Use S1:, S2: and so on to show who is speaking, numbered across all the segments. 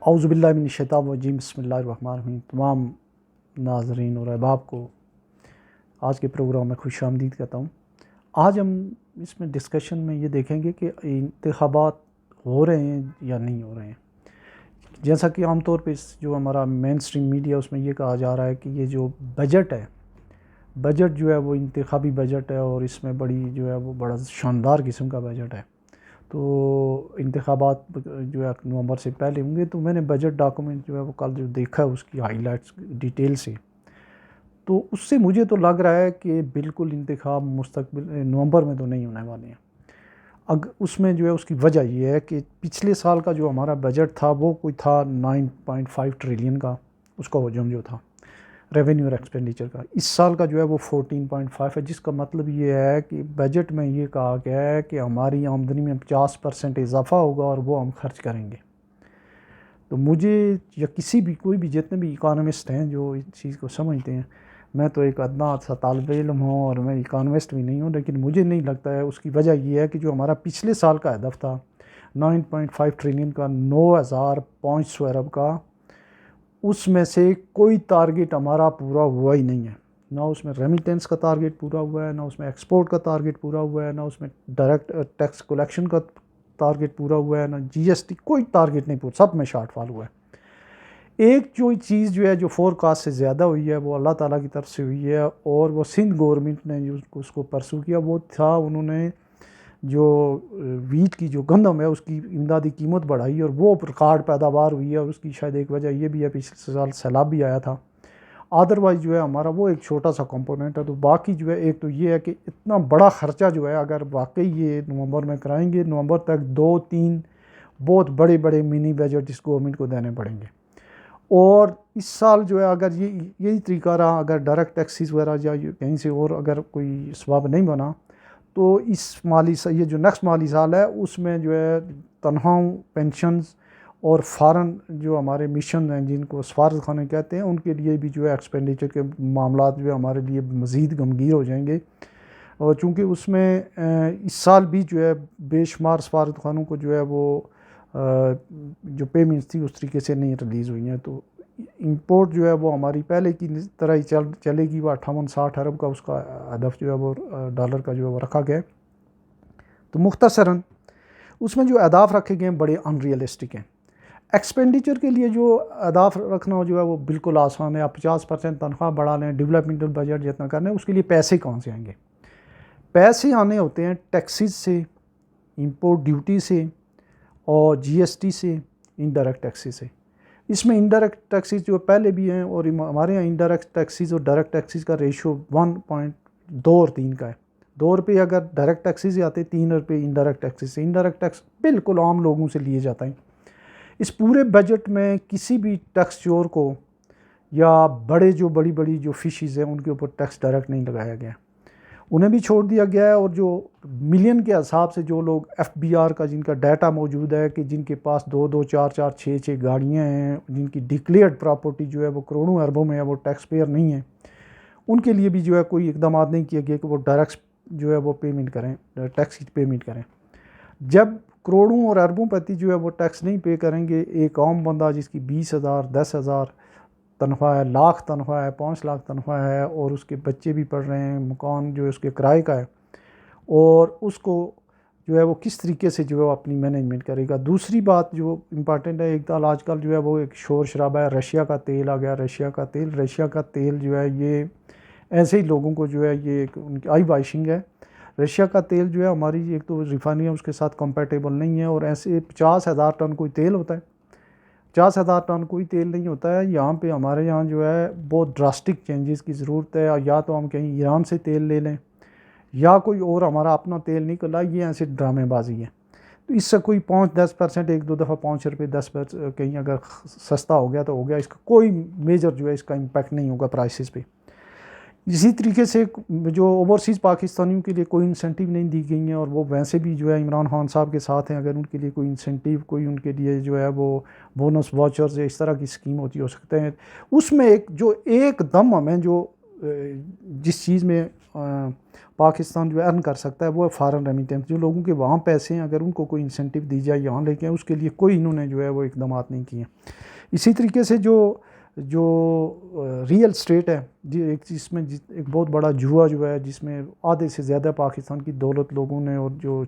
S1: औज़ुबिल्लाहिमिनश्शैतानिर्रजीम बिस्मिल्लाहिर्रहमानिर्रहीम। तमाम नाज़रीन और अहबाब को आज के प्रोग्राम में खुशामदीद कहता हूँ। आज हम इसमें डिस्कशन में ये देखेंगे कि इंतख़ाबात हो रहे हैं या नहीं हो रहे हैं। जैसा कि आम तौर पे इस जो हमारा मेन स्ट्रीम मीडिया उसमें ये कहा जा रहा है कि ये जो बजट है, बजट जो है वो इंतख़ाबी बजट है और इसमें बड़ी जो है वो बड़ा शानदार किस्म का बजट है। तो इंतख़ाबात जो है नवंबर से पहले होंगे। तो मैंने बजट डॉक्यूमेंट जो है वो कल जो देखा है उसकी हाइलाइट्स डिटेल से, तो उससे मुझे तो लग रहा है कि बिल्कुल इंतख़ाब मुस्तक़बिल नवंबर में तो नहीं होने वाले हैं। उसमें जो है उसकी वजह ये है कि पिछले साल का जो हमारा बजट था वो कोई था 9.5 ट्रिलियन का, उसका वजन जो था रेवेन्यू और एक्सपेंडिचर का। इस साल का जो है वो 14.5 है, जिसका मतलब ये है कि बजट में ये कहा गया है कि हमारी आमदनी में 50% इजाफा होगा और वो हम खर्च करेंगे। तो मुझे या किसी भी कोई भी जितने भी इकानमिस्ट हैं जो इस चीज़ को समझते हैं, मैं तो एक अदना सा तालिब इल्म हूँ और मैं इकानमिस्ट भी नहीं हूँ, लेकिन मुझे नहीं लगता है। उसकी वजह ये है कि जो हमारा पिछले साल का हदफ था 9.5 ट्रिलियन का, 9,500 अरब का, उसमें से कोई टारगेट हमारा पूरा हुआ ही नहीं है। ना उसमें रेमिटेंस का टारगेट पूरा हुआ है, ना उसमें एक्सपोर्ट का टारगेट पूरा हुआ है, ना उसमें डायरेक्ट टैक्स कलेक्शन का टारगेट पूरा हुआ है, ना जीएसटी, कोई टारगेट नहीं पूरा, सब में शॉर्टफॉल हुआ है। एक जो चीज़ जो है जो फोरकास्ट से ज़्यादा हुई है वो अल्लाह ताला की तरफ से हुई है, और वो सिंध गवर्नमेंट ने जो उसको परसू किया वो था, उन्होंने जो वीट की जो गंदम है उसकी इमदादी कीमत बढ़ाई और वो रिकॉर्ड पैदावार हुई है। और उसकी शायद एक वजह ये भी है पिछले साल सैलाब भी आया था। अदरवाइज़ जो है हमारा वो एक छोटा सा कंपोनेंट है। तो बाकी जो है एक तो ये है कि इतना बड़ा ख़र्चा जो है अगर वाकई ये नवंबर में कराएंगे, नवंबर तक 2-3 बहुत बड़े बड़े मिनी बजट इस गवर्नमेंट को देने पड़ेंगे। और इस साल जो है अगर यही तरीका रहा, अगर डायरेक्ट टैक्सीज वगैरह या कहीं से और अगर कोई सबब नहीं बना, तो इस ये जो नेक्स्ट माली साल है उसमें जो है तनख्वाहों, पेंशन्स और फ़ॉरेन जो हमारे मिशन हैं जिनको सफारत खाने कहते हैं, उनके लिए भी जो है एक्सपेंडिचर के मामला जो है हमारे लिए मज़ीद गमगीर हो जाएंगे। और चूँकि उसमें इस साल भी जो है बेशुमार सफारत खानों को जो है वो जो पेमेंट्स थी उस तरीके से नहीं रिलीज़ हुई हैं। तो इंपोर्ट जो है वो हमारी पहले की तरह ही चलेगी। वो 58-60 अरब का उसका हदफ जो है वो डॉलर का जो है वो रखा गया है। तो मुख्तसरन उसमें जो अहदाफ रखे गए हैं बड़े अनरियलिस्टिक हैं। एक्सपेंडिचर के लिए जो अहदाफ रखना जो है वो बिल्कुल आसान है। आप 50% तनख्वाह बढ़ा लें, डेवलपमेंटल बजट जितना करना है, उसके लिए पैसे कहाँ से आएंगे? पैसे आने होते हैं टैक्सीज से, इंपोर्ट ड्यूटी से और जीएसटी से, इनडायरेक्ट टैक्सेस से। इसमें इनडायरेक्ट टैक्सेस जो पहले भी हैं, और हमारे यहाँ इनडायरेक्ट टैक्सेस और डायरेक्ट टैक्सेस का रेशो 1.2 और 3 का है। 2 रुपये अगर डायरेक्ट टैक्सेस से आते, 3 रुपये इनडायरेक्ट टैक्सेस से। इनडायरेक्ट टैक्स बिल्कुल आम लोगों से लिए जाता है। इस पूरे बजट में किसी भी टैक्स चोर को या बड़ी बड़ी जो फिशेज़ हैं उनके ऊपर टैक्स डायरेक्ट नहीं लगाया गया, उन्हें भी छोड़ दिया गया है। और जो मिलियन के हिसाब से जो लोग एफबीआर का जिनका डाटा मौजूद है कि जिनके पास 2-2, 4-4, 6-6 गाड़ियाँ हैं, जिनकी डिक्लेयर्ड प्रॉपर्टी जो है वो करोड़ों अरबों में है, वो टैक्स पेयर नहीं है, उनके लिए भी जो है कोई इकदाम नहीं किया गया कि वो डायरेक्ट जो है वो पेमेंट करें, टैक्स की पेमेंट करें। जब करोड़ों और अरबों प्रति जो है वो टैक्स नहीं पे करेंगे, एक आम बंदा जिसकी 20,000, 10,000 तनख्वाह है, लाख तनख्वाह है, 5 लाख तनख्वाह है, और उसके बच्चे भी पढ़ रहे हैं, मकान जो है उसके किराए का है, और उसको जो है वो किस तरीके से जो है अपनी मैनेजमेंट करेगा। दूसरी बात जो इम्पॉर्टेंट है, एक तो आजकल जो है वो एक शोर शराबा है, रशिया का तेल आ गया। रशिया का तेल जो है ये ऐसे ही लोगों को जो है ये उनकी आई वाशिंग है। रशिया का तेल जो है हमारी एक तो रिफाइनरी उसके साथ कंपेटेबल नहीं है, और ऐसे 50,000 टन कोई तेल होता है, 50,000 टन कोई तेल नहीं होता है। यहाँ पे हमारे यहाँ जो है बहुत ड्रास्टिक चेंजेस की ज़रूरत है। या तो हम कहीं ईरान से तेल ले लें या कोई और हमारा अपना तेल निकला, ये ऐसे ड्रामेबाजी है। तो इससे कोई 5-10%, 1-2 दफ़ा 5 रुपये 10 कहीं अगर सस्ता हो गया तो हो गया, इसका कोई मेजर जो है इसका इम्पैक्ट नहीं होगा प्राइसेस पे। इसी तरीके से जो ओवरसीज़ पाकिस्तानियों के लिए कोई इंसेंटिव नहीं दी गई हैं, और वो वैसे भी जो है इमरान खान साहब के साथ हैं, अगर उनके लिए कोई इंसेंटिव, कोई उनके लिए जो है वो बोनस वाचर्स इस तरह की स्कीम हो सकते हैं, उसमें एक जो एकदम हमें जो जिस चीज़ में पाकिस्तान जो अर्न कर सकता है वो है फ़ॉरेन रेमिटेंस। जो लोगों के वहाँ पैसे हैं, अगर उनको कोई इंसेंटिव दी जाए यहाँ लेके आए, उसके लिए कोई इन्होंने जो है वो इकदाम नहीं किए। इसी तरीके से जो जो रियल स्टेट है जी, एक जिसमें एक बहुत बड़ा जुआ जो है, जिसमें आधे से ज़्यादा पाकिस्तान की दौलत लोगों ने और जो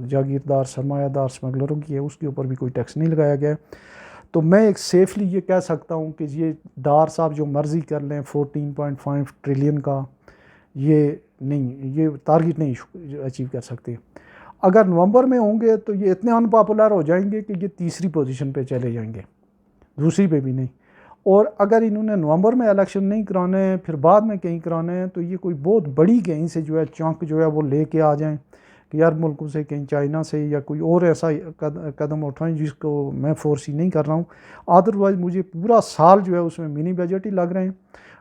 S1: जागीरदार सरमायादार स्मगलरों की है, उसके ऊपर भी कोई टैक्स नहीं लगाया गया। तो मैं एक सेफली ये कह सकता हूँ कि ये डार साहब जो मर्ज़ी कर लें 14.5 ट्रिलियन का, ये नहीं, ये टारगेट नहीं अचीव कर सकते। अगर नवंबर में होंगे तो ये इतने अनपॉपुलर हो जाएंगे कि ये तीसरी पोजीशन पे चले जाएंगे, दूसरी पे भी नहीं। और अगर इन्होंने नवंबर में इलेक्शन नहीं कराने हैं, फिर बाद में कहीं कराने हैं, तो ये कोई बहुत बड़ी कहीं से जो है चंक जो है वो लेके आ जाएं कि यार मुल्कों से, कहीं चाइना से या कोई और ऐसा कदम उठाएं जिसको मैं फोर्स ही नहीं कर रहा हूँ। अदरवाइज़ मुझे पूरा साल जो है उसमें मिनी बजट ही लग रहे हैं,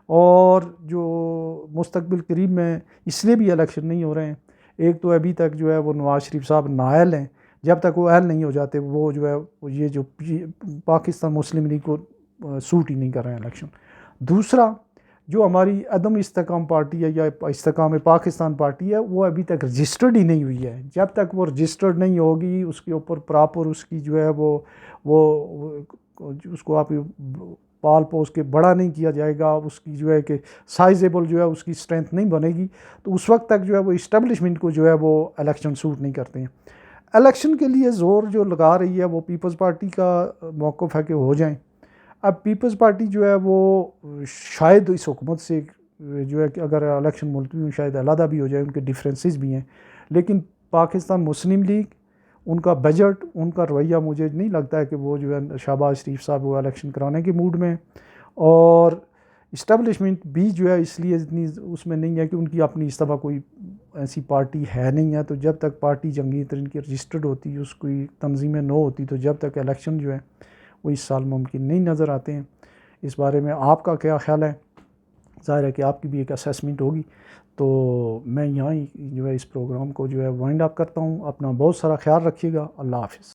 S1: और जो मुस्तकबिल करीब में इसलिए भी इलेक्शन नहीं हो रहे हैं। एक तो अभी तक जो है वो नवाज शरीफ साहब नाअहल हैं, जब तक वो अहल नहीं हो जाते वो जो है ये जो पाकिस्तान मुस्लिम लीग को सूट ही नहीं कर रहे हैं इलेक्शन। दूसरा, जो हमारी अदम इस्तेकाम पार्टी है या इस्तेकाम पाकिस्तान पार्टी है, वो अभी तक रजिस्टर्ड ही नहीं हुई है। जब तक वो रजिस्टर्ड नहीं होगी, उसके ऊपर प्रॉपर उसकी जो है वो उसको आप पाल पोस के बड़ा नहीं किया जाएगा, उसकी जो है कि साइजेबल जो है उसकी स्ट्रेंथ नहीं बनेगी, तो उस वक्त तक जो है वो इस्टेब्लिशमेंट को जो है वो इलेक्शन सूट नहीं करते हैं। इलेक्शन के लिए ज़ोर जो लगा रही है वो पीपल्स पार्टी का मौक़िफ़ है कि हो जाएं। अब पीपल्स पार्टी जो है वो शायद इस हुकूमत से जो है कि अगर इलेक्शन मुलतवी हों शायद अलहदा भी हो जाए, उनके डिफरेंसेस भी हैं, लेकिन पाकिस्तान मुस्लिम लीग, उनका बजट, उनका रवैया, मुझे नहीं लगता है कि वो जो है शहबाज शरीफ साहब वो इलेक्शन कराने के मूड में। और इस्टेब्लिशमेंट भी जो है इसलिए इतनी उसमें नहीं है कि उनकी अपनी इस दफ़ा कोई ऐसी पार्टी है नहीं है। तो जब तक पार्टी जंगीर तरीन की रजिस्टर्ड होती, उसकी तंजीमें न होती, तो जब तक इलेक्शन जो है वो इस साल मुमकिन नहीं नज़र आते हैं। इस बारे में आपका क्या ख्याल है? ज़ाहिर है कि आपकी भी एक असेसमेंट होगी। तो मैं यहाँ ही जो है इस प्रोग्राम को जो है वाइंड अप करता हूँ। अपना बहुत सारा ख्याल रखिएगा। अल्लाह हाफ़िज़।